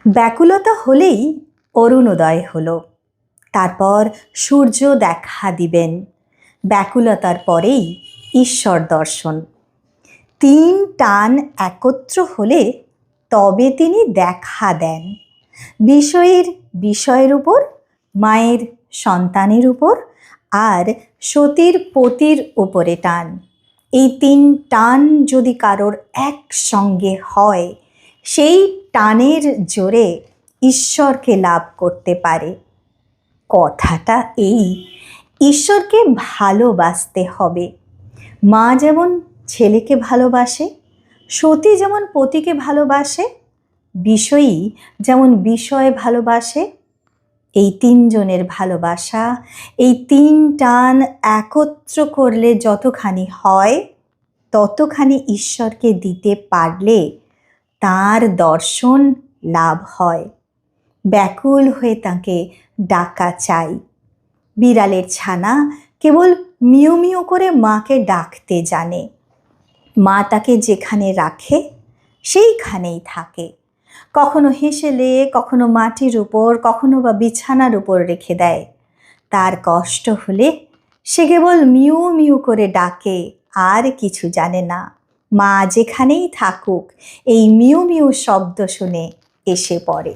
ব্যাকুলতা হলেই অরুণোদয় হলো, তারপর সূর্য দেখা দিবেন। ব্যাকুলতার পরেই ঈশ্বর দর্শন। তিন টান একত্র হলে তবে তিনি দেখা দেন। বিষয়ের উপর, মায়ের সন্তানের উপর, আর সতীর পতির উপরে টান। এই তিন টান যদি কারোর একসঙ্গে হয়, সেই টানের জোরে ঈশ্বরকে লাভ করতে পারে। কথাটা এই, ঈশ্বরকে ভালোবাসতে হবে। মা যেমন ছেলেকে ভালোবাসে, সতী যেমন পতিকে ভালোবাসে, বিষয়ী যেমন বিষয় ভালোবাসে। এই তিনজনের ভালোবাসা, এই তিন টান একত্র করলে যতখানি হয়, ততখানি ঈশ্বরকে দিতে পারলে তার দর্শন লাভ হয়। ব্যাকুল হয়ে তাকে ডাকা চাই। বিড়ালের ছানা কেবল মিউ মিউ করে মাকে ডাকতে জানে। মা তাকে যেখানে রাখে সেইখানেই থাকে। কখনো হেসেলে, কখনো মাটির উপর, কখনো বা বিছানার উপর রেখে দেয়। তার কষ্ট হলে সে কেবল মিউ মিউ করে ডাকে, আর কিছু জানে না। মা যেখানেই থাকুক, এই মিউ মিউ শব্দ শুনে এসে পড়ে।